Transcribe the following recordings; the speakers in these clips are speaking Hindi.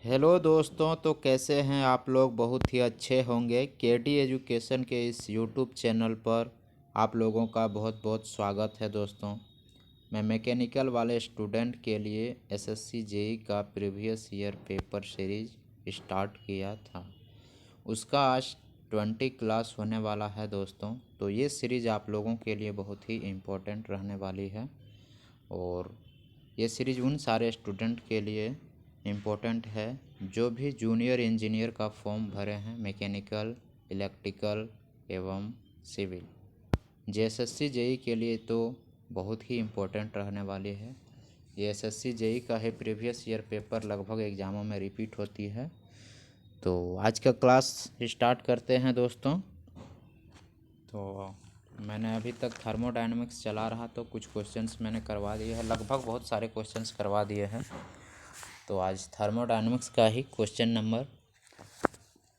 हेलो दोस्तों, तो कैसे हैं आप लोग। बहुत ही अच्छे होंगे। केडी एजुकेशन के इस यूट्यूब चैनल पर आप लोगों का बहुत बहुत स्वागत है दोस्तों। मैं मैकेनिकल वाले स्टूडेंट के लिए एसएससी जेई का previous year paper series start किया था। उसका आज 20 क्लास होने वाला है दोस्तों। तो ये सीरीज़ आप लोगों के लिए बहुत ही इम्पोर्टेंट रहने वाली है और ये सीरीज़ उन सारे स्टूडेंट के लिए इम्पोर्टेंट है जो भी जूनियर इंजीनियर का फॉर्म भरे हैं, मैकेनिकल, इलेक्ट्रिकल एवं सिविल। जेएसएससी जेई के लिए तो बहुत ही इम्पोर्टेंट रहने वाली है। ये एसएससी जेई का है प्रीवियस ईयर पेपर, लगभग एग्ज़ामों में रिपीट होती है। तो आज का क्लास स्टार्ट करते हैं दोस्तों। तो मैंने अभी तक थर्मोडायनेमिक्स चला रहा तो कुछ क्वेश्चंस मैंने करवा दिए हैं, लगभग बहुत सारे क्वेश्चंस करवा दिए हैं। तो आज थर्मोडायनेमिक्स का ही क्वेश्चन नंबर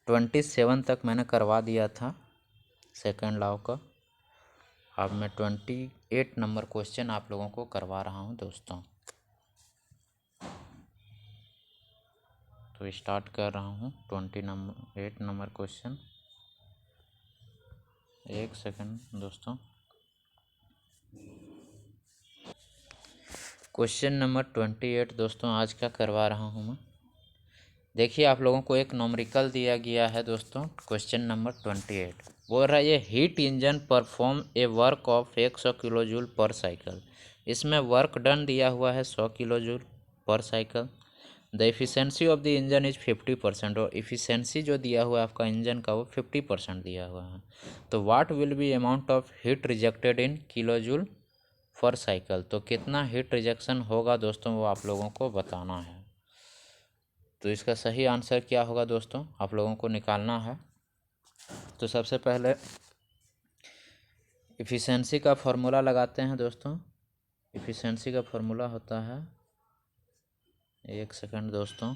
27 तक मैंने करवा दिया था सेकंड लॉ का। अब मैं 28 नंबर क्वेश्चन आप लोगों को करवा रहा हूं दोस्तों। तो स्टार्ट कर रहा हूं 28 नंबर क्वेश्चन। एक सेकंड दोस्तों। क्वेश्चन नंबर 28 दोस्तों आज का करवा रहा हूं मैं। देखिए, आप लोगों को एक नॉमरिकल दिया गया है दोस्तों। क्वेश्चन नंबर 28 बोल रहा है ये heat engine perform a work of 100 kilo joule पर साइकिल। इसमें वर्क डन दिया हुआ है 100 किलो जूल पर cycle. The efficiency of the engine is 50%, और इफ़िशेंसी जो दिया हुआ है आपका इंजन का वो 50% दिया हुआ है। तो what will B amount of heat rejected in kilo joule पर साइकिल। तो कितना हीट रिजेक्शन होगा दोस्तों वो आप लोगों को बताना है। तो इसका सही आंसर क्या होगा दोस्तों, आप लोगों को निकालना है। तो सबसे पहले इफ़िशेंसी का फॉर्मूला लगाते हैं दोस्तों। इफ़िशेंसी का फॉर्मूला होता है, एक सेकंड दोस्तों,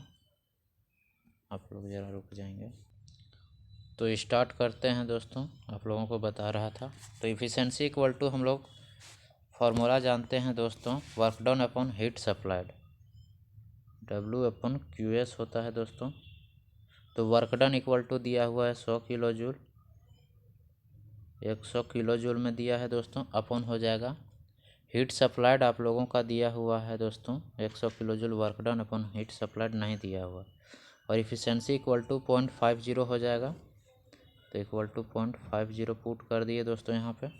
आप लोग ज़रा रुक जाएंगे। तो स्टार्ट करते हैं दोस्तों। आप लोगों को बता रहा था तो इफ़िशेंसी इक्वल टू हम लोग फार्मूला जानते हैं दोस्तों, work done upon heat supplied, W/QS होता है दोस्तों। तो वर्क डन इक्वल टू दिया हुआ है 100 किलो जूल, 100 किलो जूल में दिया है दोस्तों, अपॉन हो जाएगा हीट सप्लाइड आप लोगों का दिया हुआ है दोस्तों 100 kilo joule work done upon heat supplied नहीं दिया हुआ, और इफ़िशेंसी इक्वल टू 0.50 हो जाएगा। तो इक्वल टू 0.50 पुट कर दिए दोस्तों यहाँ पे।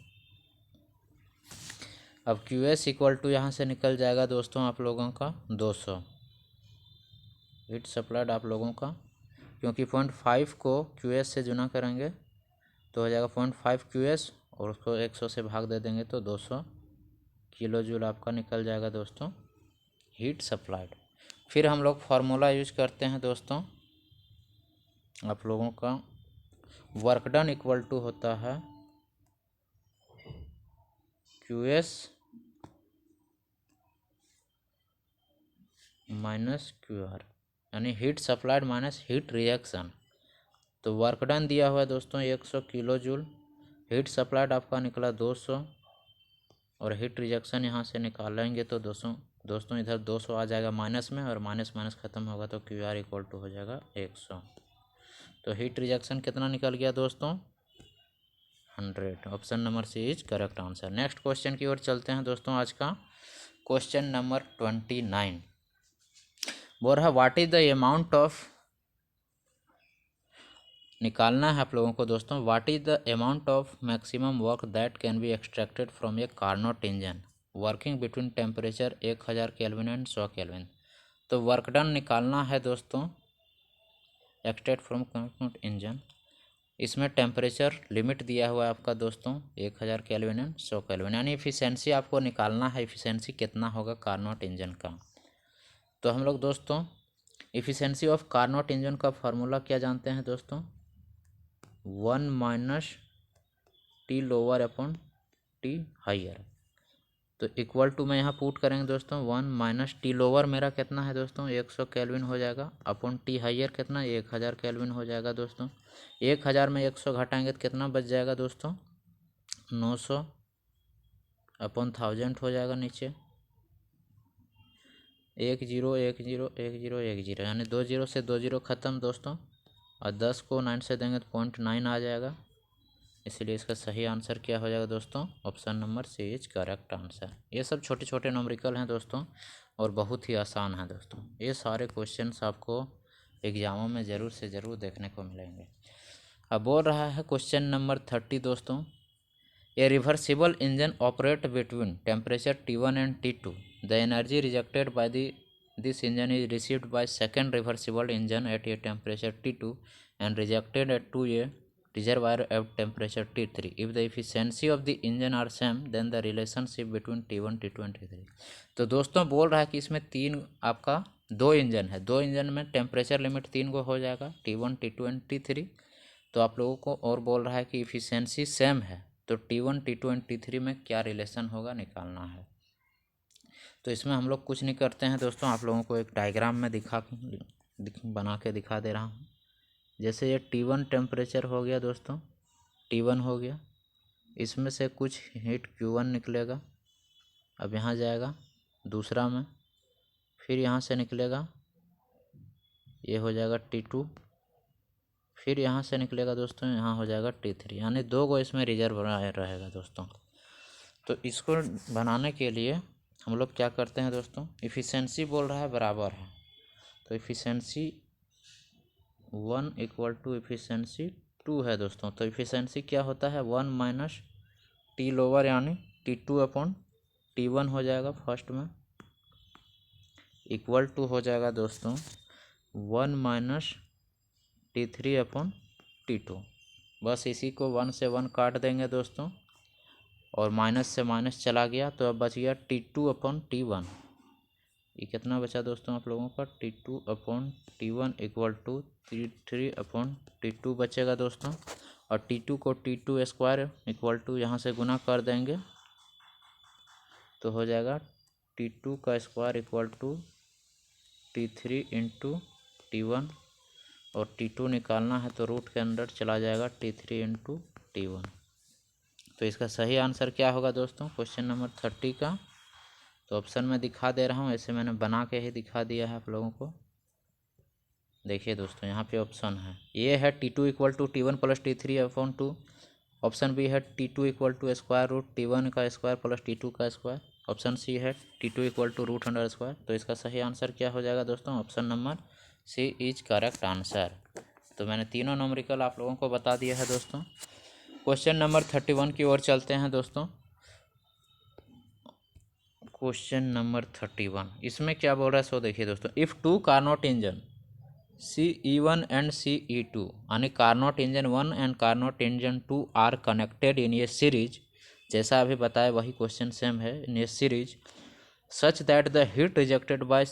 अब QS इक्वल टू यहाँ से निकल जाएगा दोस्तों आप लोगों का 200 हीट सप्लाइड आप लोगों का, क्योंकि 0.5 को QS से गुना करेंगे तो हो जाएगा 0.5 QS, और उसको 100 से भाग दे देंगे तो 200 किलो जूल आपका निकल जाएगा दोस्तों हीट सप्लाइड। फिर हम लोग फार्मूला यूज करते हैं दोस्तों, आप लोगों का वर्क डन इक्वल टू होता है QS माइनस QR, यानी heat supplied minus heat reaction. तो वर्क डन दिया हुआ है दोस्तों 100 किलो जूल, हीट सप्लाइड आपका निकला 200, और हीट रिजेक्शन यहाँ से निकालेंगे तो 200 दोस्तों, इधर 200 आ जाएगा माइनस में, और माइनस माइनस खत्म होगा तो QR इक्वल टू हो जाएगा 100। तो हीट रिजेक्शन कितना निकल गया दोस्तों, 100। Option number C is correct answer. Next question की ओर चलते हैं दोस्तों। आज का क्वेश्चन नंबर 29 बोल रहा है what is the amount of, निकालना है आप लोगों को दोस्तों, what is the amount of maximum work that can be extracted from A Carnot engine working between temperature 1000 kelvin and 100 kelvin. तो वर्क डन निकालना है दोस्तों एक्सट्रैक्ट फ्रॉम कार्नोट इंजन। इसमें टेम्परेचर लिमिट दिया हुआ है आपका दोस्तों 1000 केल्विन एंड 100 केल्विन, यानी इफ़िशेंसी आपको निकालना है, इफ़िशेंसी कितना होगा कार्नोट इंजन का। तो हम लोग दोस्तों इफ़िशेंसी ऑफ कार्नोट इंजन का फार्मूला क्या जानते हैं दोस्तों, 1 minus T lower upon T higher. तो इक्वल टू में यहाँ पुट करेंगे दोस्तों 1 माइनस T लोअर मेरा कितना है दोस्तों 100 केल्विन हो जाएगा, अपॉन T हाइयर कितना 1000 केल्विन हो जाएगा दोस्तों। 1000 में 100 घटाएंगे तो कितना बच जाएगा दोस्तों 900 अपॉन 1000 हो जाएगा नीचे। 1 0 1 0 1 0 1 0, यानी 2 0 से 2 0 ख़त्म दोस्तों। और 10 को 9 से देंगे तो 0.9 आ जाएगा। इसलिए इसका सही आंसर क्या हो जाएगा दोस्तों? Option number C is correct answer. ये सब छोटे छोटे न्यूमेरिकल हैं दोस्तों और बहुत ही आसान है दोस्तों। ये सारे क्वेश्चंस आपको एग्जामों में ज़रूर से ज़रूर देखने को मिलेंगे। अब बोल रहा है क्वेश्चन नंबर 30 दोस्तों, a reversible engine operate between temperature T1 and T2। The energy rejected by this engine is received by second reversible engine at a temperature T2 and rejected at 2A reservoir at temperature T3. If the efficiency of the engine are same, then the relationship between T1, T2 and T3। तो दोस्तों बोल रहा है कि इसमें आपका 2 इंजन है, 2 इंजन में टेम्परेचर लिमिट 3 को हो जाएगा, T1, T2 एंड T3। तो आप लोगों को और बोल रहा है कि इफिशेंसी सेम है, तो T1, T2 एंड T3 में क्या रिलेशन होगा निकालना है। तो इसमें हम लोग कुछ नहीं करते हैं दोस्तों, आप लोगों को एक डायग्राम में बना के दिखा दे रहा हूँ। जैसे ये T1 टेम्परेचर हो गया दोस्तों, T1 हो गया, इसमें से कुछ हीट Q1 निकलेगा, अब यहाँ जाएगा दूसरा में, फिर यहाँ से निकलेगा, ये हो जाएगा T2, फिर यहाँ से निकलेगा दोस्तों, यहाँ हो जाएगा T3, यानी 2 को इसमें रिजर्व रहेगा दोस्तों। तो इसको बनाने के लिए हम लोग क्या करते हैं दोस्तों, इफ़िशेंसी बोल रहा है बराबर है, तो इफ़िशेंसी 1 इक्वल टू इफ़िशेंसी 2 है दोस्तों। तो इफ़िशेंसी क्या होता है 1 माइनस टी लोअर यानी T2 अपॉन T1 हो जाएगा फर्स्ट में, इक्वल टू हो जाएगा दोस्तों 1 माइनस T3 अपॉन T2। बस इसी को 1 से 1 काट देंगे दोस्तों और माइनस से माइनस चला गया, तो अब बच गया T2 अपॉन T1। ये कितना बचा दोस्तों आप लोगों का, T2 upon T1 equal to T3 upon T2 बचेगा दोस्तों। और T2 को T2 स्क्वायर इक्वल टू यहाँ से गुना कर देंगे तो हो जाएगा T2 का square equal to T3 into T1, और T2 निकालना है तो रूट के अंदर चला जाएगा T3 इंटू T1। तो इसका सही आंसर क्या होगा दोस्तों क्वेश्चन नंबर 30 का? तो ऑप्शन में दिखा दे रहा हूँ, ऐसे मैंने बना के ही दिखा दिया है आप लोगों को। देखिए दोस्तों यहाँ पे ऑप्शन है, ये है T2 equal to T1 plus T3 upon 2। Option B है T2 equal to square root T1 का स्क्वायर प्लस T2 का स्क्वायर। ऑप्शन सी है T2 equal to root under square. तो इसका सही आंसर क्या हो जाएगा दोस्तों? Option number C is correct answer. तो मैंने तीनों नंबरिकल आप लोगों को बता दिया है दोस्तों। क्वेश्चन नंबर 31 की ओर चलते हैं दोस्तों। क्वेश्चन नंबर 31, इसमें क्या बोल रहा है सो देखिए दोस्तों, if two Carnot engine CE1 and CE2 यानी Carnot engine 1 and Carnot engine 2 are connected in a series, जैसा अभी बताया वही क्वेश्चन सेम है, in a series such that the heat rejected by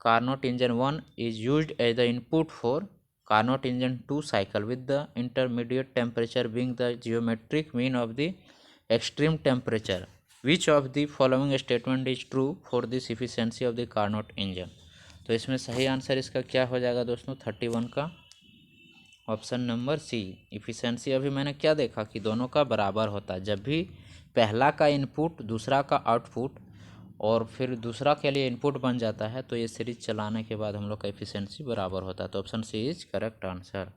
Carnot engine 1 is used as the input for Carnot engine 2 cycle with the intermediate temperature being the geometric mean of the extreme temperature, which of the following statement is true for this efficiency of the Carnot engine. तो इसमें सही आंसर इसका क्या हो जाएगा दोस्तों 31 का? ऑप्शन नंबर सी। इफिशिएंसी अभी मैंने क्या देखा कि दोनों का बराबर होता है, जब भी पहला का इनपुट दूसरा का आउटपुट और फिर दूसरा के लिए इनपुट बन जाता है तो ये सीरीज चलाने के बाद हम लोग का इफिशिएंसी बराबर होता है। तो option C is correct answer.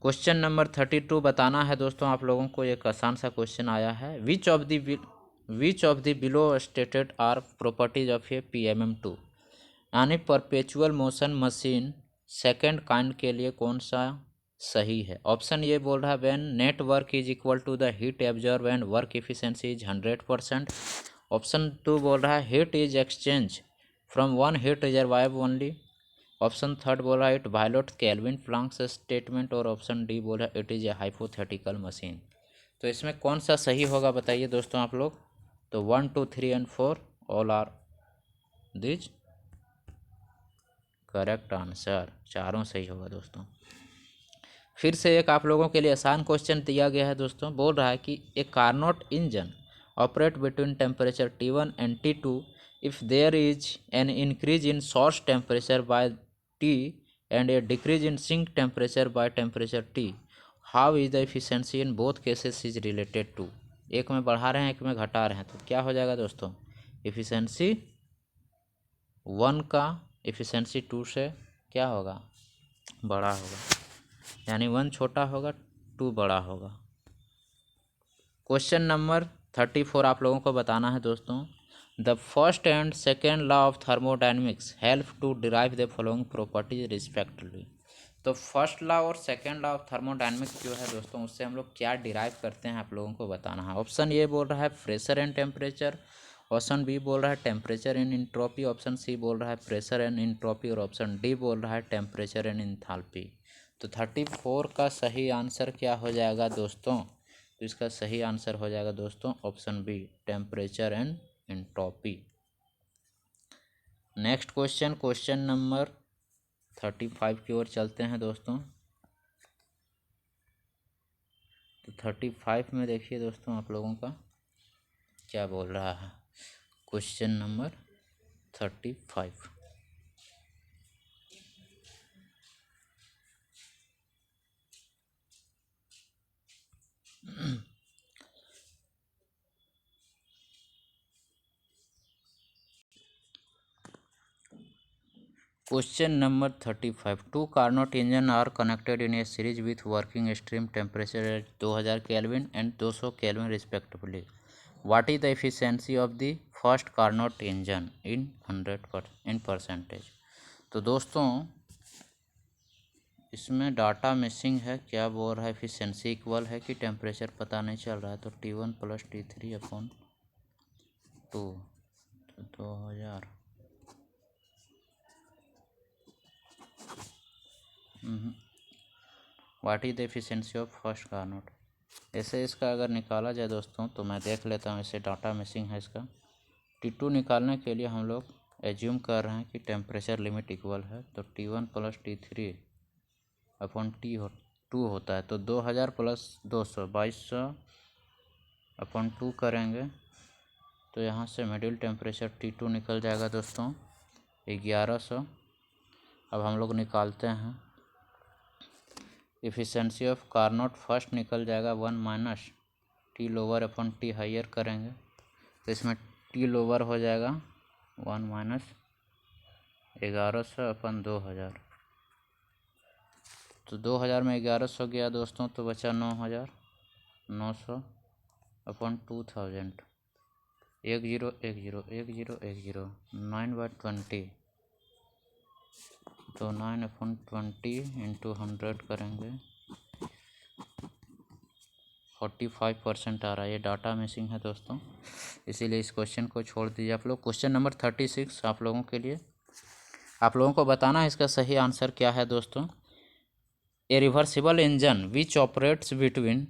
Question number 32 बताना है दोस्तों आप लोगों को, एक आसान सा क्वेश्चन आया है, which of the below stated are properties of a PMM2 यानी perpetual motion machine second kind के लिए कौन सा सही है। ऑप्शन ये बोल रहा है when net work is equal to the heat absorb and work efficiency is 100%। Option 2 बोल रहा है heat is exchange from one heat reservoir only. Option 3 बोल रहा है it violate Kelvin Planck's statement, और ऑप्शन डी बोल रहा है it is a hypothetical machine. तो इसमें कौन सा सही होगा बताइए दोस्तों आप लोग? तो 1, 2, 3 and 4 all are these correct answer, चारों सही होगा दोस्तों। फिर से एक आप लोगों के लिए आसान क्वेश्चन दिया गया है दोस्तों, बोल रहा है कि a Carnot engine operate between temperature T1 and T2 if there is an increase in source temperature by T and a decrease in sink temperature by temperature T, how is the efficiency in both cases is related to. एक में बढ़ा रहे हैं एक में घटा रहे हैं, तो क्या हो जाएगा दोस्तों? एफिशिएंसी 1 का एफिशिएंसी 2 से क्या होगा, बड़ा होगा, यानी 1 छोटा होगा 2 बड़ा होगा। क्वेश्चन नंबर 34 आप लोगों को बताना है दोस्तों, the first and second law of thermodynamics help to derive the following properties respectively. तो फर्स्ट लॉ और सेकेंड लॉ ऑफ थर्मोडाइनमिक्स जो है दोस्तों, उससे हम लोग क्या डिराइव करते हैं आप लोगों को बताना है। ऑप्शन ए बोल रहा है pressure and temperature, option B बोल रहा है temperature and entropy, option C बोल रहा है प्रेशर एंड इंट्रोपी, और ऑप्शन डी बोल रहा है टेम्परेचर एंड इंथैल्पी। तो 34 का सही आंसर क्या हो जाएगा दोस्तों, तो इसका सही आंसर हो जाएगा दोस्तों option B, temperature and entropy. Next question, question number 35 की ओर चलते हैं दोस्तों। तो 35 में देखिए दोस्तों आप लोगों का क्या बोल रहा है, question number 35। Question number 35, two Carnot engine are connected in a series with working extreme temperature at 2000 kelvin and 200 kelvin respectively. What is the efficiency of the first Carnot engine in 100% तो दोस्तों इसमें डाटा मिसिंग है, क्या बोल रहा है, एफिशिएंसी इक्वल है कि टेम्परेचर पता नहीं चल रहा है। तो T1 + T3 अपॉन 2, तो 2000 what is the efficiency of first Carnot. ऐसे इसका अगर निकाला जाए दोस्तों, तो मैं देख लेता हूँ, इसे डाटा मिसिंग है इसका। T2 निकालने के लिए हम लोग एज्यूम कर रहे हैं कि टेम्परेचर लिमिट इक्वल है, तो T1 + T3 अपॉन T2 होता है। तो 2000 + 200 2200 अपॉन 2 करेंगे, तो यहाँ से मिडिल टेम्परेचर T2 निकल जाएगा दोस्तों 1100। अब हम लोग निकालते हैं एफिशिएंसी ऑफ कार्नोट, फर्स्ट निकल जाएगा 1 - T lower upon T higher करेंगे, तो इसमें T लोअर हो जाएगा 1 - 1100 अपॉन 2000। तो 2000 में 1100 गया दोस्तों, तो बचा 9000, 900 अपॉन 2000, 10 10 10 10 9/20, तो 9/20 इंटू 100 करेंगे, 45% आ रहा है। ये डाटा मिसिंग है दोस्तों, इसीलिए इस क्वेश्चन को छोड़ दीजिए आप लोग। क्वेश्चन नंबर 36 आप लोगों के लिए, आप लोगों को बताना है इसका सही आंसर क्या है दोस्तों। A reversible engine which operates between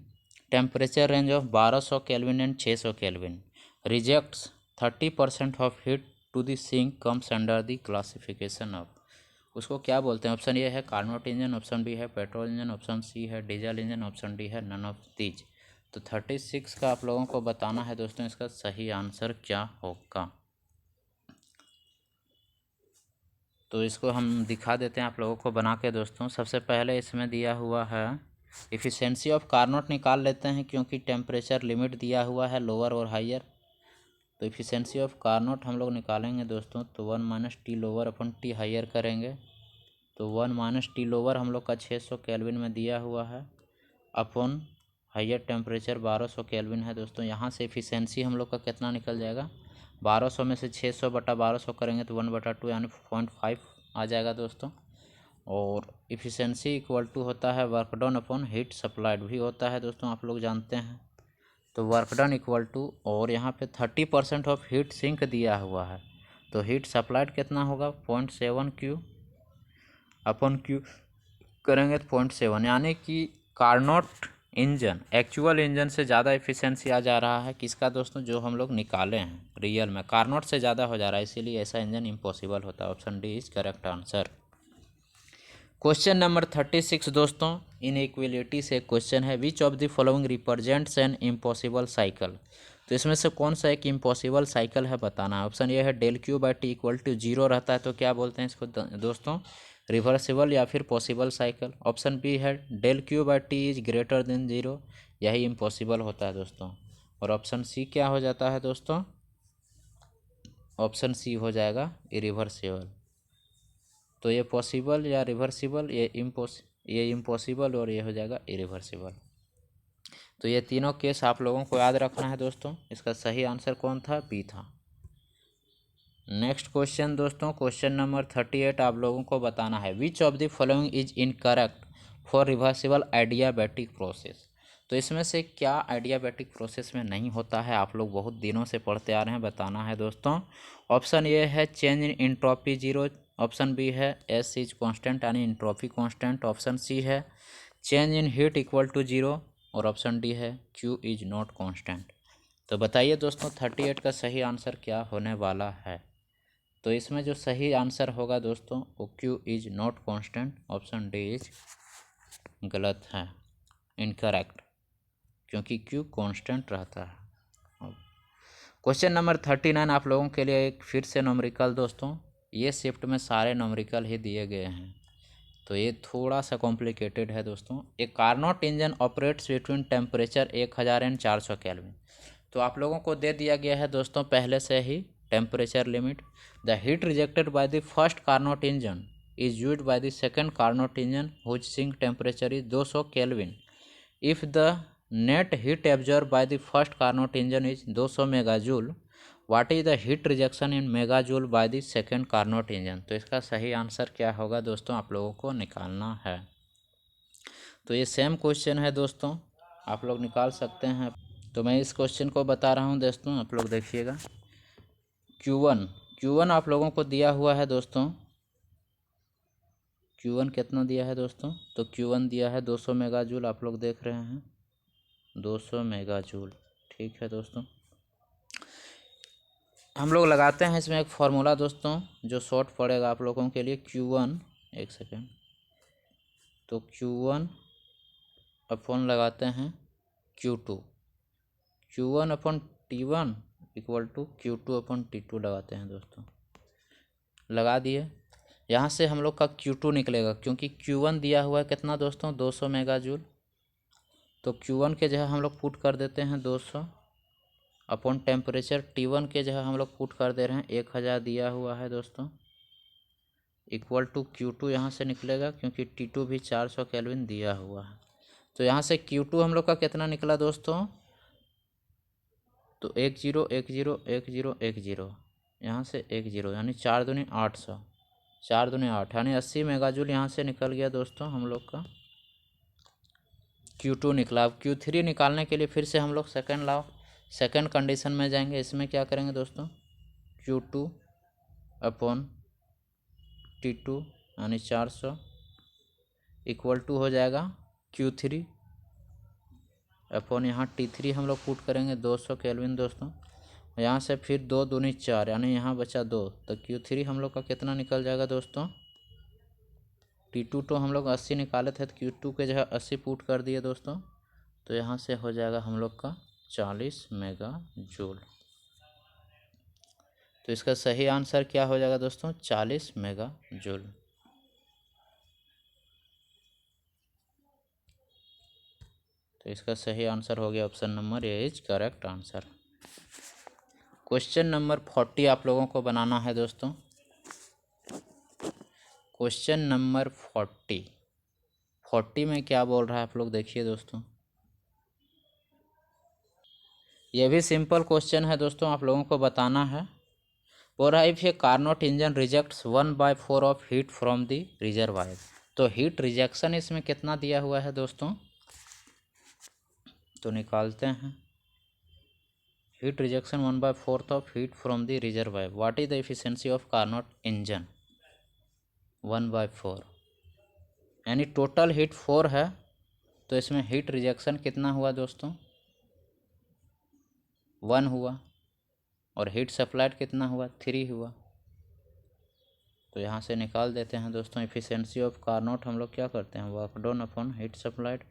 temperature range of 1200 kelvin and 600 kelvin rejects 30% of heat to the sink comes under the classification of. उसको क्या बोलते हैं। ऑप्शन ए है कार्नोट इंजन, ऑप्शन बी है पेट्रोल इंजन, ऑप्शन सी है डीजल इंजन, ऑप्शन डी है नन ऑफ दीज। तो 36 का आप लोगों को बताना है दोस्तों, इसका सही आंसर क्या होगा। तो इसको हम दिखा देते हैं आप लोगों को बना के दोस्तों। सबसे पहले इसमें दिया हुआ है एफिशिएंसी ऑफ कार्नोट निकाल लेते हैं, क्योंकि टेम्परेचर लिमिट दिया हुआ है लोअर और हाइयर। तो एफिशिएंसी ऑफ कार्नोट हम लोग निकालेंगे दोस्तों, तो 1 - T lower upon T higher करेंगे, तो 1 - T लोअर हम लोग का 600 केल्विन में दिया हुआ है, अपॉन हाइयर टेम्परेचर 1200 केल्विन है दोस्तों। यहाँ से एफिशिएंसी हम लोग का कितना निकल जाएगा, 1200 में से 600 बटा 1200 करेंगे तो 1/2 यानी 0.5 आ जाएगा दोस्तों। और एफिशिएंसी इक्वल टू होता है work done upon heat supplied भी होता है दोस्तों, आप लोग जानते हैं। तो वर्क डन इक्वल टू, और यहाँ पे 30% ऑफ हीट सिंक दिया हुआ है, तो हीट सप्लाइड कितना होगा 0.7 Q अपॉन Q करेंगे तो 0.7, यानी कि कार्नोट इंजन एक्चुअल इंजन से ज़्यादा एफिशिएंसी आ जा रहा है। किसका दोस्तों, जो हम लोग निकाले हैं रियल में कार्नोट से ज़्यादा हो जा रहा है, इसीलिए ऐसा इंजन इम्पॉसिबल होता है। Option D is correct answer. Question number 36 दोस्तों, इनइक्वलिटी से क्वेश्चन है, which of the following represents an impossible cycle. तो इसमें से कौन सा एक इम्पॉसिबल साइकिल है बताना है। ऑप्शन ये है del Q/T इक्वल टू 0 रहता है, तो क्या बोलते हैं इसको दोस्तों, रिवर्सिबल या फिर पॉसिबल साइकिल। ऑप्शन बी है del Q/T is greater then 0, यही इम्पॉसिबल होता है दोस्तों। और ऑप्शन सी क्या हो जाता है दोस्तों, ऑप्शन सी हो जाएगा इरिवर्सिबल। तो ये पॉसिबल या रिवर्सिबल, ये इम्पॉसिबल और ये हो जाएगा इरिवर्सिबल। तो ये तीनों केस आप लोगों को याद रखना है दोस्तों। इसका सही आंसर कौन था? बी था। नेक्स्ट क्वेश्चन दोस्तों, क्वेश्चन नंबर 38 आप लोगों को बताना है which of the following is incorrect for reversible adiabatic process. तो इसमें से क्या एडियाबैटिक प्रोसेस में नहीं होता है? आप लोग बहुत दिनों से पढ़ते आ रहे हैं, बताना है दोस्तों। ऑप्शन ए है change in entropy zero, option B है एस इज कॉन्स्टेंट यानी इंट्रोपी कॉन्स्टेंट, ऑप्शन सी है change in heat equal to zero, और ऑप्शन डी है क्यू इज नॉट कॉन्स्टेंट। तो बताइए दोस्तों 38 का सही आंसर क्या होने वाला है? तो इसमें जो सही आंसर होगा दोस्तों वो Q is not constant, option D is गलत है, इनकरेक्ट, क्योंकि क्यू कांस्टेंट रहता है। क्वेश्चन नंबर 39 आप लोगों के लिए एक फिर से नॉमरिकल दोस्तों। ये शिफ्ट में सारे नॉमरिकल ही दिए गए हैं, तो ये थोड़ा सा कॉम्प्लिकेटेड है दोस्तों। A Carnot engine operates between temperature 1000 and 400 kelvin. तो आप लोगों को दे दिया गया है दोस्तों पहले से ही temperature limit. The heat rejected by the first Carnot engine is used by the second Carnot engine which sink temperature is 200 kelvin. If the net heat absorb by the first Carnot engine is 200 megajoule, what is the heat rejection in megajoule by the second Carnot engine. तो इसका सही आंसर क्या होगा दोस्तों, आप लोगों को निकालना है। तो ये सेम क्वेश्चन है दोस्तों, आप लोग निकाल सकते हैं। तो मैं इस क्वेश्चन को बता रहा हूँ दोस्तों, आप लोग देखिएगा। Q1 आप लोगों को दिया हुआ है दोस्तों। Q1 कितना दिया है दोस्तों? तो Q1 दिया है 200 मेगाजूल, आप लोग देख रहे हैं 200 मेगाजूल। ठीक है दोस्तों, हम लोग लगाते हैं इसमें एक फार्मूला दोस्तों जो शॉर्ट पड़ेगा आप लोगों के लिए। Q1, एक सेकेंड, तो Q1 अपॉन लगाते हैं Q1 upon T1 equal to Q2 upon T2 लगाते हैं दोस्तों। लगा दिए, यहाँ से हम लोग का Q2 निकलेगा, क्योंकि Q1 दिया हुआ है कितना दोस्तों? 200 मेगाजूल। तो Q1 के जगह हम लोग पुट कर देते हैं 200 अपॉन टेम्परेचर T1 के जगह हम लोग पुट कर दे रहे हैं 1000 दिया हुआ है दोस्तों, इक्वल टू Q2 यहाँ से निकलेगा, क्योंकि T2 भी 400 केल्विन दिया हुआ है। तो यहाँ से Q2 हम लोग का कितना निकला दोस्तों? तो 10 10 10 10, यहाँ से 10 यानी 4 दूनी 800, 4 दूनी 8 यानी 80 मेगाजूल यहाँ से निकल गया दोस्तों हम लोग का। Q2 निकला। अब Q3 निकालने के लिए फिर से हम लोग सेकेंड कंडीशन में जाएंगे। इसमें क्या करेंगे दोस्तों? Q2 अपॉन T2 यानी 400 इक्वल टू हो जाएगा Q3 अपॉन यहाँ T3 हम लोग पुट करेंगे 200 केल्विन दोस्तों। यहाँ से फिर 2 दूनी 4 यानी यहाँ बचा 2, तो Q3 हम लोग का कितना निकल जाएगा दोस्तों? T2 तो हम लोग 80 निकाले थे, तो Q2 के जगह 80 पुट कर दिए दोस्तों, तो यहाँ से हो जाएगा हम लोग का 40 मेगाजूल। तो इसका सही आंसर क्या हो जाएगा दोस्तों? 40 मेगाजूल। तो इसका सही आंसर हो गया option number A is correct answer. Question number 40 आप लोगों को बनाना है दोस्तों। क्वेश्चन नंबर 40 में क्या बोल रहा है आप लोग देखिए दोस्तों। ये भी सिंपल क्वेश्चन है दोस्तों, आप लोगों को बताना है। बोल रहा है इफ ये Carnot engine rejects 1/4 of heat from the reservoir. तो हीट रिजेक्शन इसमें कितना दिया हुआ है दोस्तों, तो निकालते हैं। Heat rejection 1/4 of heat from the reservoir, what is the efficiency of Carnot engine? 1/4 यानी टोटल हीट 4 है, तो इसमें हीट रिजेक्शन कितना हुआ दोस्तों? 1 हुआ, और हीट सप्लाइड कितना हुआ? 3 हुआ। तो यहाँ से निकाल देते हैं दोस्तों एफिशिएंसी ऑफ कार्नोट। हम लोग क्या करते हैं? Work done upon heat supplied.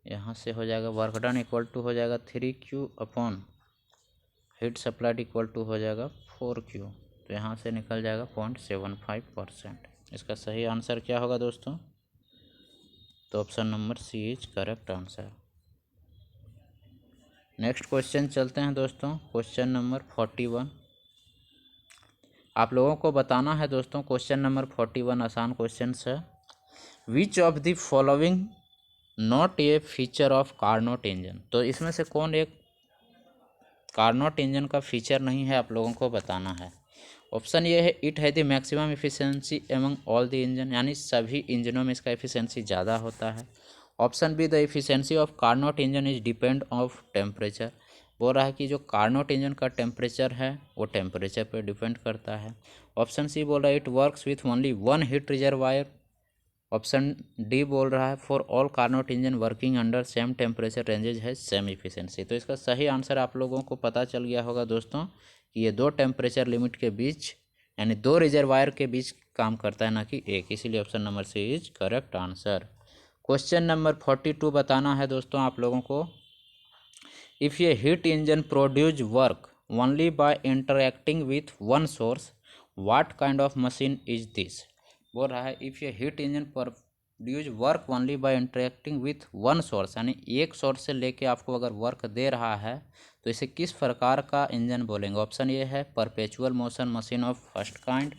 यहाँ से हो जाएगा वर्क डन इक्वल टू हो जाएगा 3Q upon heat supplied equal to हो जाएगा 4Q। तो यहाँ से निकल जाएगा 0.75%। इसका सही आंसर क्या होगा दोस्तों? तो option number C is correct answer. Next question चलते हैं दोस्तों, क्वेश्चन नंबर 41। आप लोगों को बताना है दोस्तों, क्वेश्चन नंबर 41 आसान क्वेश्चन है। Which of the following not a feature of Carnot engine. तो इसमें से कौन एक कार्नोट इंजन का फीचर नहीं है, आप लोगों को बताना है। ऑप्शन ये है, इट है the maximum efficiency among all the engine, यानी सभी इंजनों में इसका एफिशिएंसी ज़्यादा होता है। Option B, the efficiency of Carnot engine is depend of temperature. बोल रहा है कि जो कार्नोट इंजन का टेम्परेचर है वो टेम्परेचर पर डिपेंड करता है। ऑप्शन सी बोल रहा है, it works with only one heat reservoir. Option D बोल रहा है, for all Carnot engine working under same temperature ranges है सेम इफिशिएंसी। तो इसका सही आंसर आप लोगों को पता चल गया होगा दोस्तों कि ये दो टेम्परेचर लिमिट के बीच, यानी दो रिजर्वायर के बीच काम करता है, ना कि एक। इसीलिए option number C is correct answer. Question number 42 बताना है दोस्तों आप लोगों को। इफ़ ये heat engine produce work only by interacting with one source, what kind of machine is this. बोल रहा है, इफ़ ये heat engine produce work only by interacting with one source, यानी एक सोर्स से लेके आपको अगर वर्क दे रहा है तो इसे किस प्रकार का इंजन बोलेंगे। ऑप्शन ए है perpetual motion machine of first kind.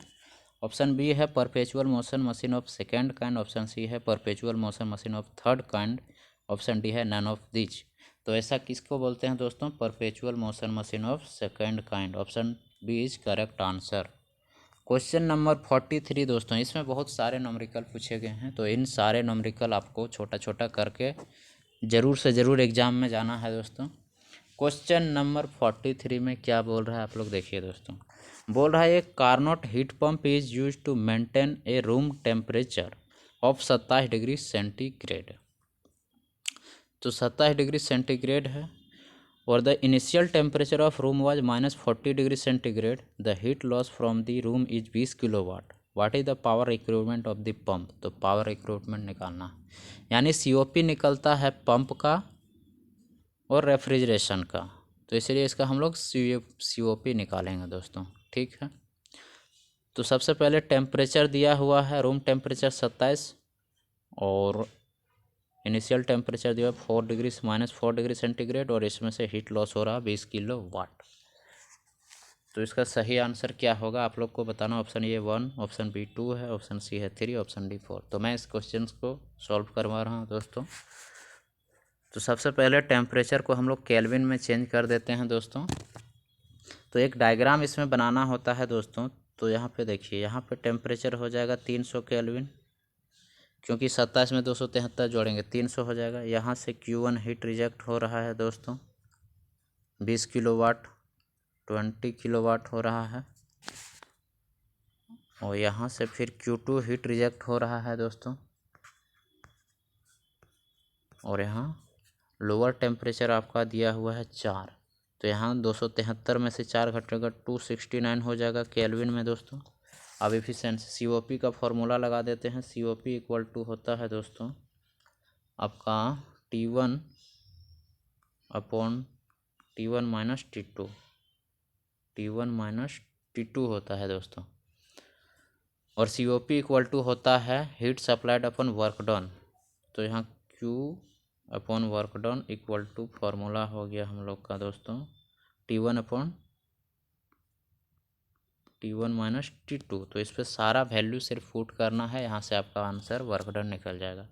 Option B है perpetual motion machine of second kind. Option C है perpetual motion machine of third kind. Option D है नन ऑफ दिस। तो ऐसा किसको बोलते हैं दोस्तों, perpetual motion machine of second kind. Option B is correct answer. Question number 43 दोस्तों, इसमें बहुत सारे न्यूमेरिकल पूछे गए हैं, तो इन सारे न्यूमेरिकल आपको छोटा छोटा करके ज़रूर से ज़रूर एग्जाम में जाना है दोस्तों। क्वेश्चन नंबर 43 में क्या बोल रहा है आप लोग देखिए दोस्तों। बोल रहा है, एक Carnot heat pump is use to maintain a room temperature of 27 degree centigrade. तो 27 डिग्री सेंटीग्रेड है और the initial temperature of room was -40 degree centigrade. The heat loss from the room is 20 kilowatt. What is the power requirement of the pump. तो पावर रिक्वायरमेंट निकालना है, यानी सीओपी निकलता है पंप का और रेफ्रिजरेशन का, तो इसलिए इसका हम लोग सीओपी निकालेंगे दोस्तों, ठीक है। तो सबसे पहले टेम्परेचर दिया हुआ है, रूम टेम्परेचर 27 और इनिशियल टेम्परेचर दिया 4 डिग्री सेंटीग्रेड, और इसमें से हीट लॉस हो रहा 20 किलो वाट। तो इसका सही आंसर क्या होगा आप लोग को बताना। ऑप्शन ए 1, ऑप्शन बी 2 है, ऑप्शन सी है 3, ऑप्शन डी 4। तो मैं इस क्वेश्चन को सॉल्व करवा रहा हूँ दोस्तों। तो सबसे पहले टेम्परेचर को हम लोग केल्विन में चेंज कर देते हैं दोस्तों। तो एक डायग्राम इसमें बनाना होता है दोस्तों। तो यहाँ पे देखिए, यहाँ पे टेम्परेचर हो जाएगा 300 केल्विन, क्योंकि 27 में 273 जोड़ेंगे 300 हो जाएगा। यहाँ से Q1 हीट रिजेक्ट हो रहा है दोस्तों 20 किलोवाट, 20 किलोवाट हो रहा है। और यहाँ से फिर Q2 हीट रिजेक्ट हो रहा है दोस्तों, और यहाँ लोअर टेम्परेचर आपका दिया हुआ है 4। तो यहाँ 273 में से 4 घटेगा 269 हो जाएगा केल्विन में दोस्तों। अब एफिशिएंसी सीओपी का फॉर्मूला लगा देते हैं। सीओपी इक्वल टू होता है दोस्तों आपका T1 upon T1 minus T2, T1 minus T2 होता है दोस्तों। और सीओपी इक्वल टू होता है heat supplied upon work done. तो यहाँ Q upon work done equal to formula हो गया हम लोग का दोस्तों T1 upon T1 minus T2। तो इस पर सारा वैल्यू सिर्फ पुट करना है, यहाँ से आपका आंसर वर्क डन निकल जाएगा।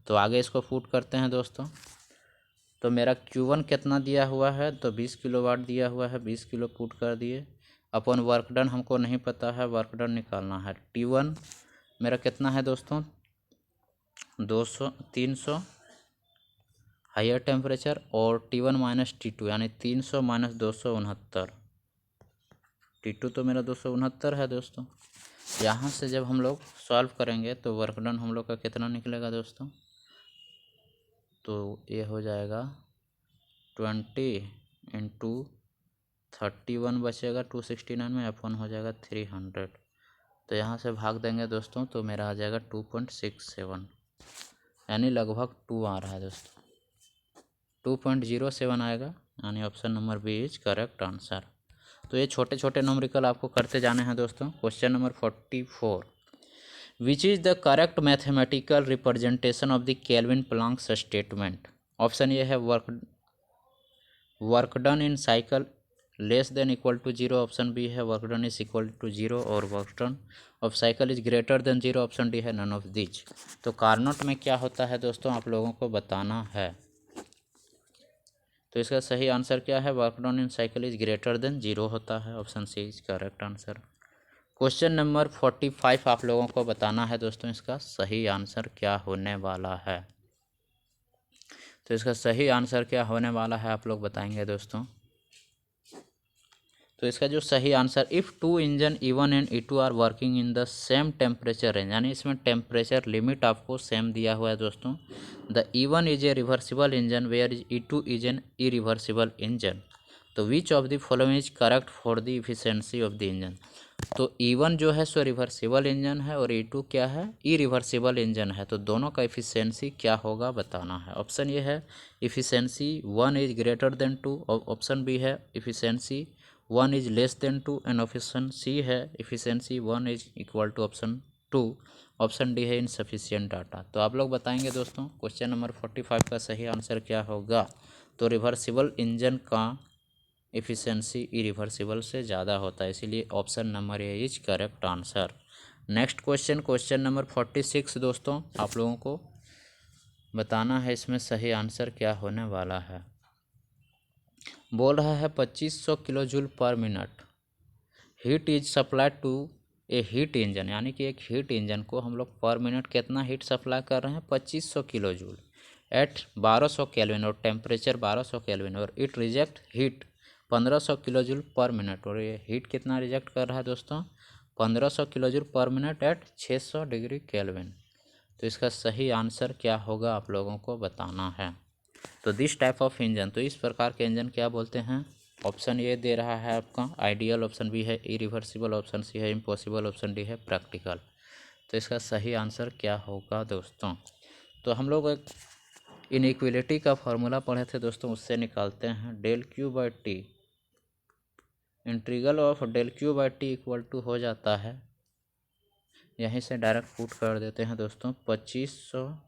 तो आगे इसको पुट करते हैं दोस्तों। तो मेरा Q1 कितना दिया हुआ है, तो 20 किलोवाट दिया हुआ है, 20 किलो पुट कर दिए। अपॉन वर्क डन हमको नहीं पता है, वर्क डन निकालना है। T1 मेरा कितना है दोस्तों 300 हायर टेम्परेचर, और T1 माइनस T2 यानी 300 माइनस 269। T2 तो मेरा 269 है दोस्तों। यहाँ से जब हम लोग सॉल्व करेंगे तो वर्क डन हम लोग का कितना निकलेगा दोस्तों, तो ये हो जाएगा 20 इंटू 31 बचेगा 269 में, अपॉन हो जाएगा 300। तो यहाँ से भाग देंगे दोस्तों तो मेरा आ जाएगा 2.67, यानी लगभग 2 आ रहा है दोस्तों, 2.07 आएगा, यानी option number B is correct answer. तो ये छोटे छोटे न्यूमेरिकल आपको करते जाने हैं दोस्तों। Question number 44, which is the correct mathematical representation of the Kelvin Planck statement. Option A है work work done in cycle less than equal to zero, option B है work done is equal to zero, और work done of cycle is greater than zero, option D है नन ऑफ दीज। तो कार्नोट में क्या होता है दोस्तों, आप लोगों को बताना है। तो इसका सही आंसर क्या है, work done in cycle is greater than zero होता है, option C is correct answer. Question number 45 आप लोगों को बताना है दोस्तों, इसका सही आंसर क्या होने वाला है। तो इसका सही आंसर क्या होने वाला है आप लोग बताएंगे दोस्तों। तो इसका जो सही answer, if two engine E1 and E2 are working in the same temperature range, यानी इसमें टेम्परेचर लिमिट आपको सेम दिया हुआ है दोस्तों। The E1 is a reversible engine where is E2 is an irreversible engine. तो which of the following is correct for the efficiency of the engine. तो E1 जो है सो रिवर्सिबल इंजन है, और E2 क्या है, इरिवर्सिबल इंजन है। तो दोनों का इफिशियंसी क्या होगा बताना है। ऑप्शन ये है efficiency 1 is greater than 2, option B है efficiency 1 is less than 2, and option C है efficiency 1 is equal to option 2, option D है इनसफिशियंट डाटा। तो आप लोग बताएंगे दोस्तों क्वेश्चन नंबर 45 का सही आंसर क्या होगा। तो रिवर्सिबल इंजन का इफिशियंसी इरिवर्सिबल से ज़्यादा होता है, इसीलिए option number A is correct answer. Next question, question number 46 दोस्तों, आप लोगों को बताना है इसमें सही आंसर क्या होने वाला है। बोल रहा है 2500 kilo joule per minute heat is supplied to a heat engine, यानी कि एक हीट इंजन को हम लोग पर मिनट कितना हीट सप्लाई कर रहे हैं, 2500 किलो जूल एट 1200 केल्विन, और टेम्परेचर 1200 केल्विन, और it reject heat 1500 kilo joule per minute, और ये हीट कितना रिजेक्ट कर रहा है दोस्तों, 1500 kilo joule per minute at 600 degree kelvin. तो इसका सही आंसर क्या होगा आप लोगों को बताना है। तो दिस टाइप ऑफ इंजन, तो इस प्रकार के इंजन क्या बोलते हैं। ऑप्शन ए दे रहा है आपका आइडियल, ऑप्शन बी है इरिवर्सिबल, ऑप्शन सी है इम्पॉसिबल, ऑप्शन डी है प्रैक्टिकल। तो इसका सही आंसर क्या होगा दोस्तों। तो हम लोग एक इनइक्वलिटी का फॉर्मूला पढ़े थे दोस्तों, उससे निकालते हैं del Q by T, integral of del Q by T equal to हो जाता है, यहीं से डायरेक्ट पुट कर देते हैं दोस्तों, 2500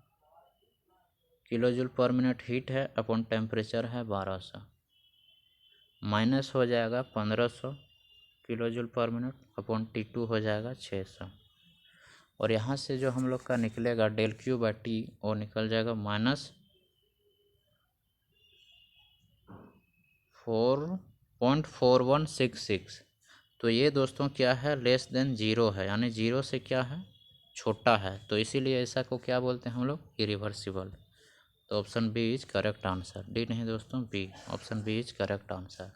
kilo joule per minute heat है अपॉन टेम्परेचर है 1200, माइनस हो जाएगा 1500 kilo joule per minute upon T2 हो जाएगा 600, और यहाँ से जो हम लोग का निकलेगा डेल क्यू बाई टी वो निकल जाएगा माइनस 4.4166। तो ये दोस्तों क्या है, लेस देन जीरो है, यानी जीरो से क्या है, छोटा है। तो इसीलिए ऐसा को क्या बोलते हैं हम लोग, इरिवर्सिबल। तो option B is correct answer, D नहीं दोस्तों, B, option B is correct answer.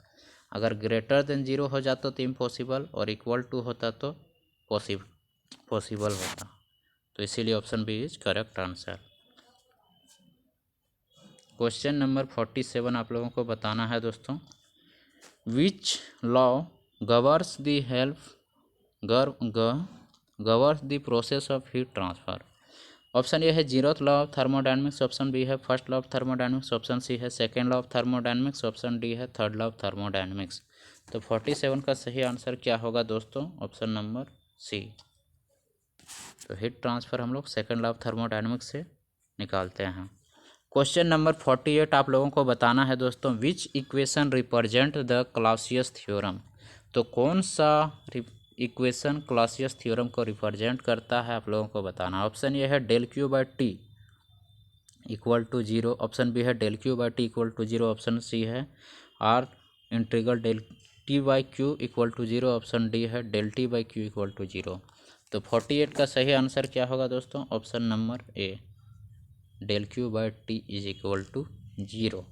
अगर ग्रेटर देन जीरो हो जाता तो इम्पॉसिबल, और इक्वल टू होता तो पॉसिबल होता। तो इसीलिए option B is correct answer. Question number 47 आप लोगों को बताना है दोस्तों, which law governs the help governs the process of heat transfer. Option A है zeroth law of thermodynamics, option B है first law of thermodynamics, option C है second law of thermodynamics, option D है थर्ड लॉ ऑफ थर्मोडायनेमिक्स। तो 47 का सही आंसर क्या होगा दोस्तों, ऑप्शन नंबर सी। तो हीट ट्रांसफर हम लोग सेकेंड लॉ ऑफ थर्मोडायनेमिक्स से निकालते हैं। क्वेश्चन नंबर 48 आप लोगों को बताना है दोस्तों, which equation represent the Clausius theorem. तो कौन सा इक्वेशन क्लासियस थ्योरम को रिप्रेजेंट करता है आप लोगों को बताना। ऑप्शन ए है del Q by T equal to zero, option B है del Q by T equal to zero, option C है R integral del T by Q equal to zero, option D है del T by Q equal to zero. तो 48 का सही आंसर क्या होगा दोस्तों, option number A, del Q by T is equal to zero.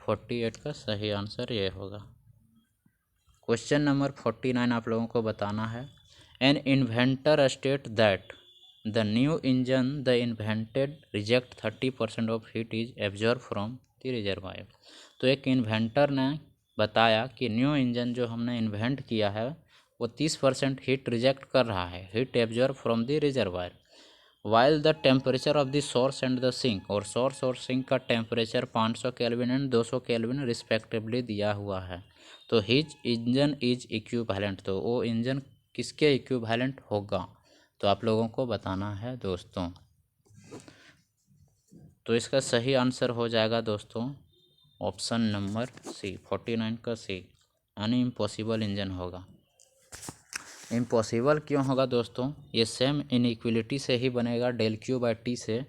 48 का सही आंसर ये होगा। क्वेश्चन नंबर 49 आप लोगों को बताना है, N inventor state that the new engine the invented reject 30% of heat is absorb from the reservoir. तो एक इन्वेंटर ने बताया कि न्यू इंजन जो हमने इन्वेंट किया है वो 30% हीट रिजेक्ट कर रहा है, heat absorb from the reservoir, while the temperature of the source and the sink, और सोर्स और सिंक का temperature 500 kelvin and 200 kelvin respectively दिया हुआ है। तो हिज इंजन इज इक्विवेलेंट, तो वो इंजन किसके इक्विवेलेंट होगा, तो आप लोगों को बताना है दोस्तों। तो इसका सही आंसर हो जाएगा दोस्तों ऑप्शन नंबर सी 49 का सी, यानी इम्पॉसिबल इंजन होगा। इम्पॉसिबल क्यों होगा दोस्तों? ये सेम इनइक्वलिटी से ही बनेगा, डेल क्यू बाई टी से।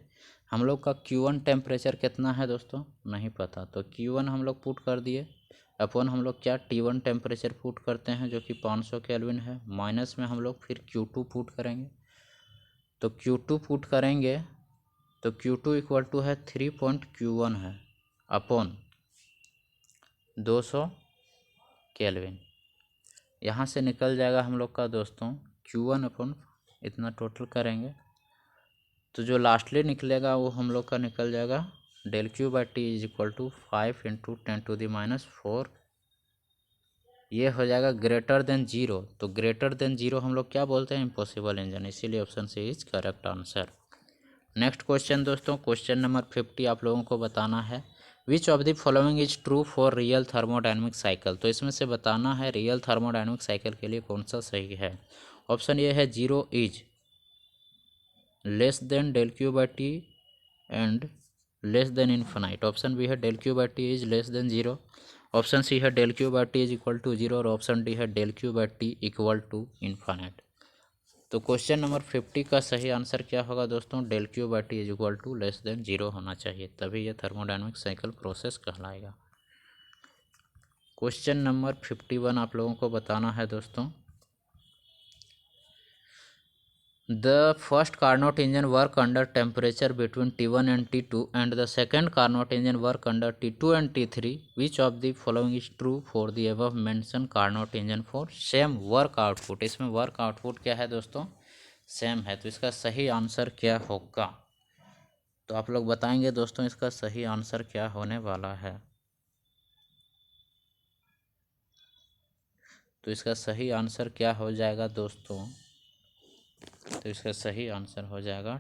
हम लोग का Q1 टेम्परेचर कितना है दोस्तों? नहीं पता, तो Q1 हम लोग पुट कर दिए, अपन हम लोग क्या T1 टेम्परेचर पुट करते हैं जो कि 500 केल्विन है, माइनस में हम लोग फिर Q2 पुट करेंगे। तो Q2 पुट करेंगे तो Q2 इक्वल टू है 3.Q1 है अपॉन 200 केल्विन। यहाँ से निकल जाएगा हम लोग का दोस्तों Q1 अपॉन इतना टोटल करेंगे तो जो लास्टली निकलेगा वो हम लोग का निकल जाएगा del Q by T is equal to 5 into 10⁻⁴। ये हो जाएगा ग्रेटर देन जीरो। तो ग्रेटर देन जीरो हम लोग क्या बोलते हैं? इम्पॉसिबल इंजन, इसीलिए option C is correct answer. Next question दोस्तों, क्वेश्चन नंबर 50 आप लोगों को बताना है which of the following is true for real thermodynamic cycle. तो इसमें से बताना है रियल थर्मोडाइनमिक साइकिल के लिए कौन सा सही है। ऑप्शन ए है zero is less than del Q by T and less than infinite. Option B है del Q by T is less than zero. Option C है del Q by T is equal to zero और ऑप्शन डी है del Q by T equal to infinite. तो क्वेश्चन नंबर 50 का सही आंसर क्या होगा दोस्तों? Del Q by T is equal to less than zero होना चाहिए, तभी ये थर्मोडाइनमिक साइकिल प्रोसेस कहलाएगा। क्वेश्चन नंबर 51 आप लोगों को बताना है दोस्तों, the first Carnot engine work under temperature between T1 and T2 and the second Carnot engine work under T2 and T3. Which of the following is true for the above mentioned Carnot engine for same work output? इसमें वर्क आउटपुट क्या है दोस्तों? सेम है, तो इसका सही आंसर क्या होगा? तो आप लोग बताएंगे दोस्तों इसका सही आंसर क्या होने वाला है। तो इसका सही आंसर क्या हो जाएगा दोस्तों? तो इसका सही आंसर हो जाएगा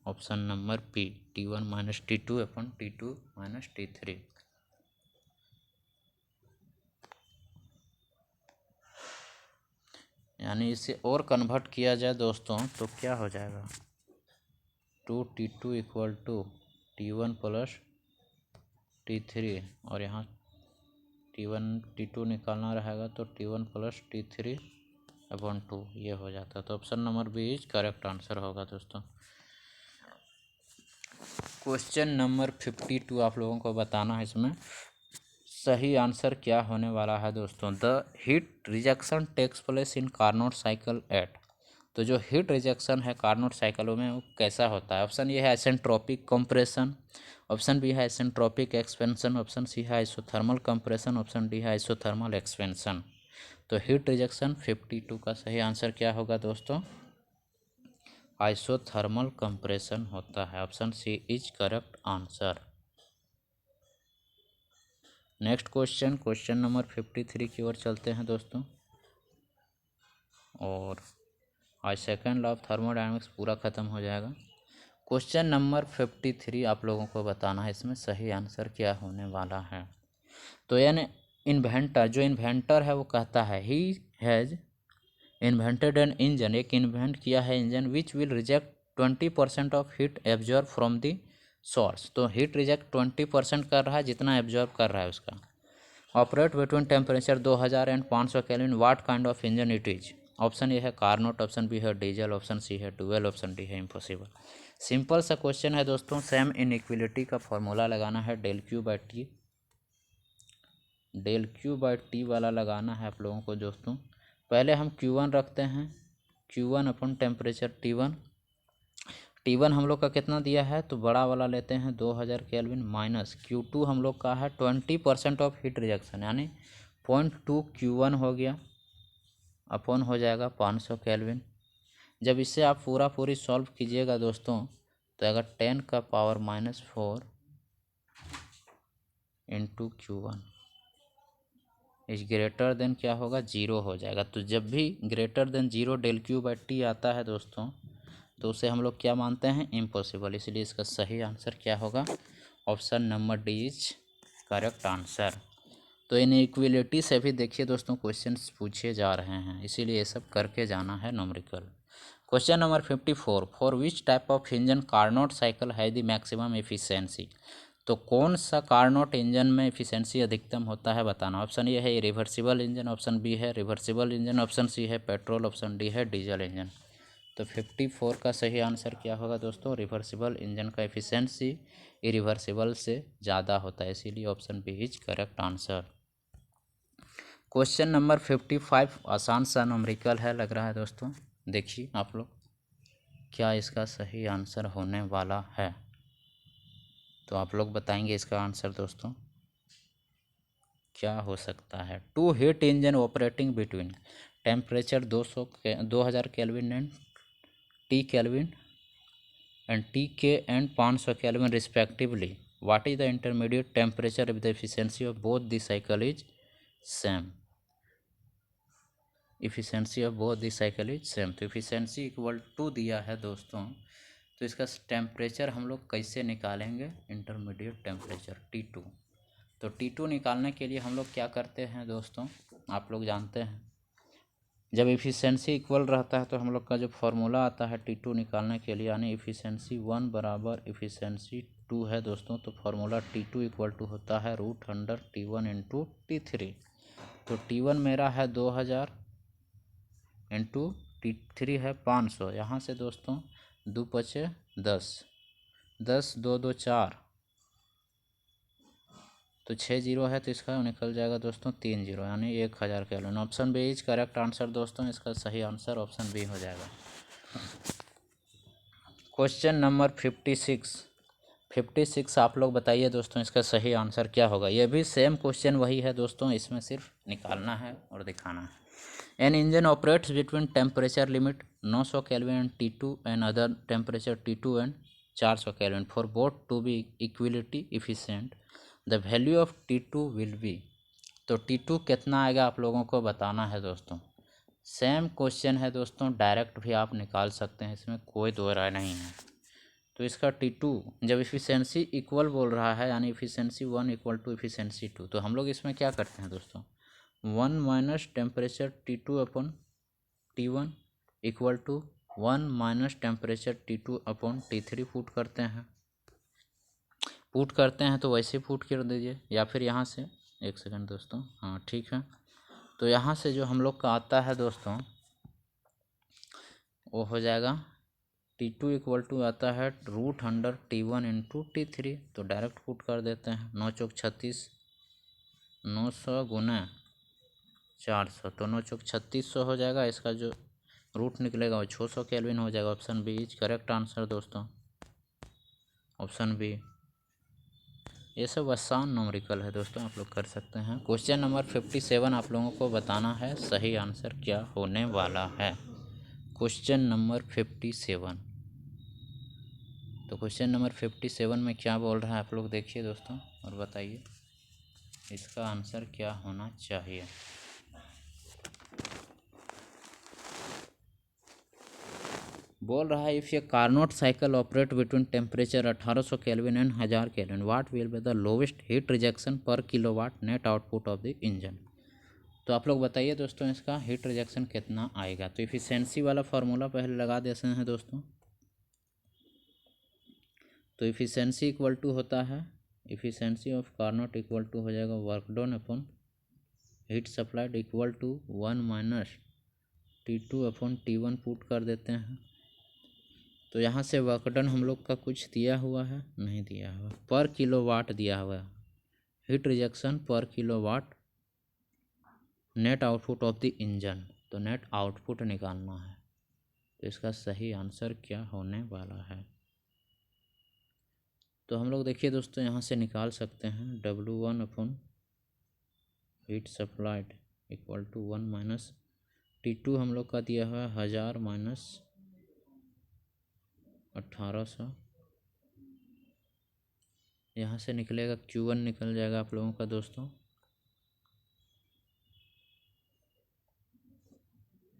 option number P T1 minus T2 अपन T2 माइनस T3। यानी इसे और कन्वर्ट किया जाए दोस्तों तो क्या हो जाएगा 2T2 equal to T1 plus T3 और यहाँ T1 T2 निकालना रहेगा तो T1 प्लस T3 अपॉन 2 ये हो जाता है। तो option number B is correct answer होगा दोस्तों। क्वेश्चन नंबर 52 आप लोगों को बताना है, इसमें सही आंसर क्या होने वाला है दोस्तों। The heat rejection takes place in Carnot cycle at. तो जो हीट रिजेक्शन है कार्नोट साइकिलों में वो कैसा होता है? ऑप्शन ये है आइसेंट्रोपिक कंप्रेशन, ऑप्शन बी है आइसेंट्रोपिक एक्सपेंशन, ऑप्शन सी है आइसोथर्मल कंप्रेशन, ऑप्शन डी है आइसोथर्मल एक्सपेंशन। तो हीट रिजेक्शन 52 का सही आंसर क्या होगा दोस्तों? आइसोथर्मल कंप्रेशन होता है, option C is correct answer. Next question, question number 53 की ओर चलते हैं दोस्तों, और आज सेकंड लॉ ऑफ थर्मोडायनेमिक्स पूरा ख़त्म हो जाएगा। क्वेश्चन नंबर 53 आप लोगों को बताना है, इसमें सही आंसर क्या होने वाला है। तो यानी इन्वेंटर, जो इन्वेंटर है वो कहता है he has invented an engine, एक इन्वेंट किया है engine which will reject 20% of heat absorb from the source. तो हीट रिजेक्ट 20% कर रहा है जितना एब्जॉर्ब कर रहा है उसका। Operate between temperature 2000 and 500 kelvin, what kind of engine it is. Option A है कार्नोट, ऑप्शन बी है डीजल, ऑप्शन सी है डुअल, ऑप्शन डी है इम्पॉसिबल। सिंपल सा क्वेश्चन है दोस्तों, सेम इनइक्वलिटी का फॉर्मूला लगाना है del Q by T, del Q by T वाला लगाना है आप लोगों को दोस्तों। पहले हम Q1 रखते हैं, Q1 अपन टेम्परेचर T1 हम लोग का कितना दिया है तो बड़ा वाला लेते हैं 2000 केल्विन, माइनस Q2 हम लोग का है 20% ऑफ हीट रिजेक्शन यानी 0.2 Q1 हो गया, अपॉन हो जाएगा 500 केल्विन। जब इसे आप पूरी सॉल्व कीजिएगा दोस्तों तो अगर 10 का power -4 into Q1 is greater than क्या होगा, जीरो हो जाएगा। तो जब भी greater than zero del Q by T आता है दोस्तों तो उसे हम लोग क्या मानते हैं, इम्पॉसिबल। इसलिए इसका सही आंसर क्या होगा, option number D is correct answer. तो इनइक्वलिटी से भी देखिए दोस्तों क्वेश्चंस पूछे जा रहे हैं, इसीलिए ये सब करके जाना है numerical. Question number 54, for which type of engine Carnot cycle है द मैक्सिमम एफिशिएंसी। तो कौन सा कार्नोट इंजन में एफिशिएंसी अधिकतम होता है बताना। ऑप्शन ए है रिवर्सिबल इंजन, ऑप्शन बी है रिवर्सिबल इंजन, ऑप्शन सी है पेट्रोल, ऑप्शन डी है डीजल इंजन। तो 54 का सही आंसर क्या होगा दोस्तों, रिवर्सिबल इंजन का एफिशिएंसी इरिवर्सिबल से ज़्यादा होता है, इसीलिए option B is correct answer. Question number 55 आसान सा न्यूमेरिकल है लग रहा है दोस्तों, देखिए आप लोग क्या इसका सही आंसर होने वाला है। तो आप लोग बताएंगे इसका आंसर दोस्तों क्या हो सकता है। Two heat engine operating between temperature 2000 kelvin and T kelvin and T K and 500 kelvin respectively, what is the intermediate temperature with efficiency of both the cycle is same. Efficiency of both the cycle is same, तो इफिशिएंसी इक्वल टू दिया है दोस्तों, तो इसका टेम्परेचर हम लोग कैसे निकालेंगे, इंटरमीडिएट टेम्परेचर T2। तो T2 निकालने के लिए हम लोग क्या करते हैं दोस्तों, आप लोग जानते हैं जब इफिशिएंसी इक्वल रहता है तो हम लोग का जो फॉर्मूला आता है T2 निकालने के लिए, यानी इफिशिएंसी 1 बराबर इफिशिएंसी 2 है दोस्तों, तो फार्मूला T2 इक्वल टू होता है √T1 इंटू T3। तो T1 मेरा है 2000 इंटू T3 है 500, यहाँ से दोस्तों 2 पचे 10, 10 2 2 4, तो 6 जीरो है तो इसका निकल जाएगा दोस्तों 3 जीरो, यानी 1000 kelvin. Option B is correct answer दोस्तों, इसका सही आंसर ऑप्शन बी हो जाएगा। क्वेश्चन नंबर 56 आप लोग बताइए दोस्तों इसका सही आंसर क्या होगा। यह भी सेम क्वेश्चन वही है दोस्तों, इसमें सिर्फ निकालना है और दिखाना है। An engine operates between temperature limit 900 kelvin and T2 and other temperature T2 and 400 kelvin for both to be equally efficient, the value of T2 will be. तो T2 कितना आएगा आप लोगों को बताना है दोस्तों। सेम क्वेश्चन है दोस्तों, डायरेक्ट भी आप निकाल सकते हैं, इसमें कोई दो राय नहीं है। तो इसका T2 जब इफिशिएंसी इक्वल बोल रहा है, यानी इफिशिएंसी 1 इक्वल टू इफिशिएंसी 2, तो हम लोग इसमें क्या करते हैं दोस्तों, 1 minus temperature T2 upon T1 equal to 1 minus temperature T2 upon T3 put करते हैं। पुट करते हैं तो वैसे पुट कर दीजिए, या फिर यहाँ से एक सेकंड दोस्तों, हाँ ठीक है। तो यहाँ से जो हम लोग का आता है दोस्तों वो हो जाएगा T2 इक्वल टू आता है √T1 इंटू T3, तो डायरेक्ट पुट कर देते हैं। 9 चौक 36, 900 गुना 400, तो 9 चौक 3600 हो जाएगा। इसका जो रूट निकलेगा वो 600 केल्विन हो जाएगा। Option B is correct answer दोस्तों, ऑप्शन बी। ये सब आसान न्यूमेरिकल है दोस्तों, आप लोग कर सकते हैं। क्वेश्चन नंबर 57 आप लोगों को बताना है सही आंसर क्या होने वाला है। क्वेश्चन नंबर 57, तो क्वेश्चन नंबर 57 में क्या बोल रहा है आप लोग देखिए दोस्तों और बताइए इसका आंसर क्या होना चाहिए। बोल रहा है इफ़ ये Carnot cycle operate between temperature 1800 kelvin and 1000 kelvin, what will be the lowest heat rejection per kilowatt net output of the engine. तो आप लोग बताइए दोस्तों इसका हीट रिजेक्शन कितना आएगा। तो इफिशिएंसी वाला फार्मूला पहले लगा देते हैं दोस्तों। तो इफिशिएंसी इक्वल टू होता है, efficiency of Carnot equal to हो जाएगा work done upon heat supplied equal to 1 minus T2 upon T1 put कर देते हैं। तो यहाँ से वर्क डन हम लोग का कुछ दिया हुआ है, नहीं दिया हुआ, पर किलोवाट दिया हुआ है। Heat rejection per kilowatt net output of the engine, तो नेट आउटपुट निकालना है। तो इसका सही आंसर क्या होने वाला है। तो हम लोग देखिए दोस्तों यहाँ से निकाल सकते हैं W1 upon heat supplied equal to 1 minus T2 हम लोग का दिया हुआ है 1000 माइनस 1800, यहाँ से निकलेगा Q1 निकल जाएगा आप लोगों का दोस्तों,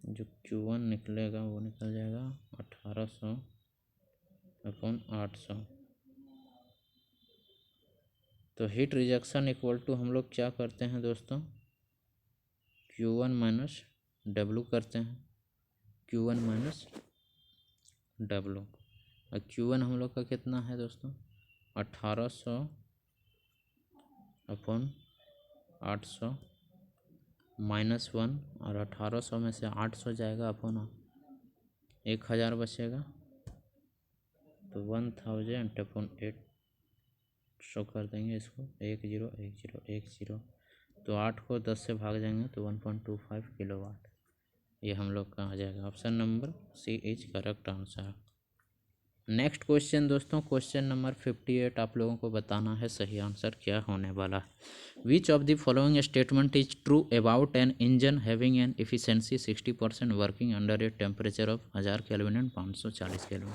जो Q1 निकलेगा वो निकल जाएगा 1800 अपॉन 800। तो हीट रिजेक्शन इक्वल टू हम लोग क्या करते हैं दोस्तों, Q1 माइनस W करते हैं, Q1 माइनस W, और Q1 हम लोग का कितना है दोस्तों 1800 अपॉन 800 -1 और 1800 में से 800 जाएगा अपॉन 1000 बचेगा, तो 1000 अपॉन 800 कर देंगे इसको, 101010, तो 8 को 10 से भाग जाएंगे तो 1.25 किलोवाट। ये हम लोग का आ जाएगा। Option number C is correct answer. Next question दोस्तों, क्वेश्चन नंबर 58 आप लोगों को बताना है सही आंसर क्या होने वाला है। Which of the following statement is true about an engine having an efficiency 60% working under a temperature of 1000 kelvin and 540 kelvin.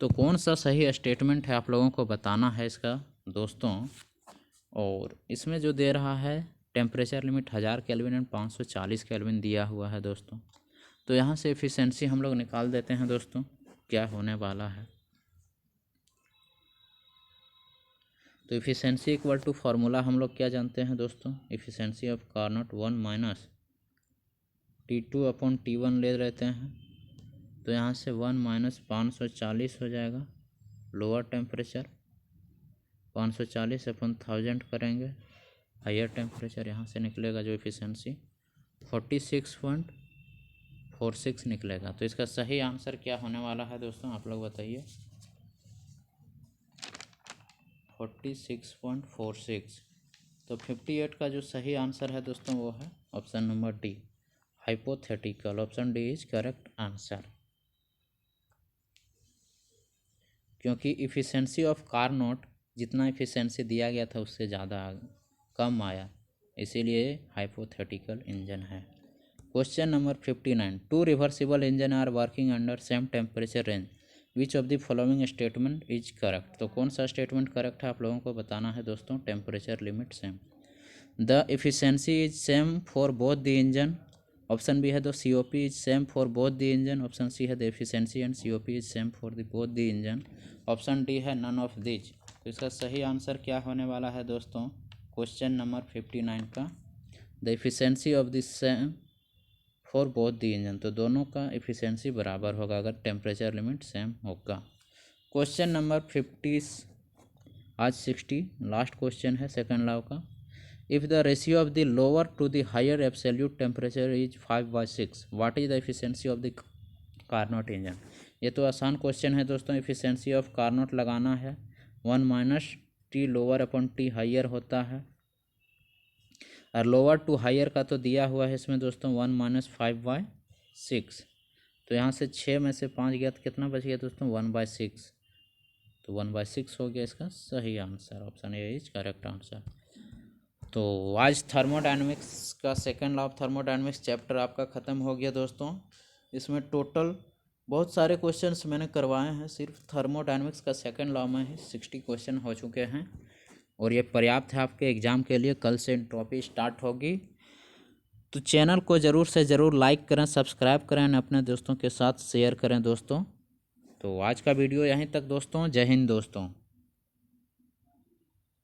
तो कौन सा सही स्टेटमेंट है आप लोगों को बताना है इसका दोस्तों। और इसमें जो दे रहा है temperature limit 1000 kelvin and 540 kelvin दिया हुआ है दोस्तों। तो यहाँ से एफिशिएंसी हम लोग निकाल देते हैं दोस्तों, क्या होने वाला है। तो एफिशिएंसी इक्वल टू फार्मूला हम लोग क्या जानते हैं दोस्तों, efficiency of Carnot 1 minus T2 upon T1 ले लेते हैं। तो यहाँ से 1 माइनस 540 हो जाएगा लोअर टेम्परेचर, 540 अपॉन 1000 करेंगे हायर टेम्परेचर, यहाँ से निकलेगा जो एफिशिएंसी 46.46 निकलेगा। तो इसका सही आंसर क्या होने वाला है दोस्तों, आप लोग बताइए। 46.46। तो 58 का जो सही आंसर है दोस्तों वो है option number D, hypothetical. Option D is correct answer, क्योंकि इफ़िशेंसी ऑफ कार्नोट जितना इफ़िशेंसी दिया गया था उससे ज़्यादा कम आया, इसीलिए हाइपोथेटिकल इंजन है। Question number 59, two reversible engine are working under same temperature range, which of the following statement is correct. तो कौन सा स्टेटमेंट करेक्ट है आप लोगों को बताना है दोस्तों। Temperature limit same, the efficiency is same for both the engine. Option B है the COP is same for both the engine. Option C है the efficiency and COP is same for the both the engine. Option D है नन ऑफ दिज। तो इसका सही आंसर क्या होने वाला है दोस्तों, क्वेश्चन नंबर 59 का, the efficiency of the same for both the engine. तो दोनों का एफिशिएंसी बराबर होगा अगर टेम्परेचर लिमिट सेम होगा। क्वेश्चन नंबर 60 लास्ट क्वेश्चन है सेकंड लॉ का। If the ratio of the lower to the higher absolute temperature is 5/6, what is the efficiency of the Carnot engine. ये तो आसान क्वेश्चन है दोस्तों। एफिशिएंसी ऑफ कार्नोट लगाना है 1 minus T lower upon T higher होता है, और लोअर टू हायर का तो दिया हुआ है इसमें दोस्तों 1 माइनस 5/6। तो यहाँ से 6 में से 5 गया तो कितना बच गया दोस्तों 1/6। तो 1/6 हो गया इसका सही answer. Option A is correct answer. तो आज थर्मोडायनेमिक्स का second law of thermodynamics chapter आपका ख़त्म हो गया दोस्तों। इसमें टोटल बहुत सारे क्वेश्चंस मैंने करवाए हैं, सिर्फ थर्मोडायनेमिक्स का सेकंड लॉ में ही 60 क्वेश्चन हो चुके हैं, और ये पर्याप्त है आपके एग्ज़ाम के लिए। कल से एंट्रोपी स्टार्ट होगी। तो चैनल को ज़रूर से ज़रूर लाइक करें, सब्सक्राइब करें, अपने दोस्तों के साथ शेयर करें दोस्तों। तो आज का वीडियो यहीं तक दोस्तों। जय हिंद दोस्तों।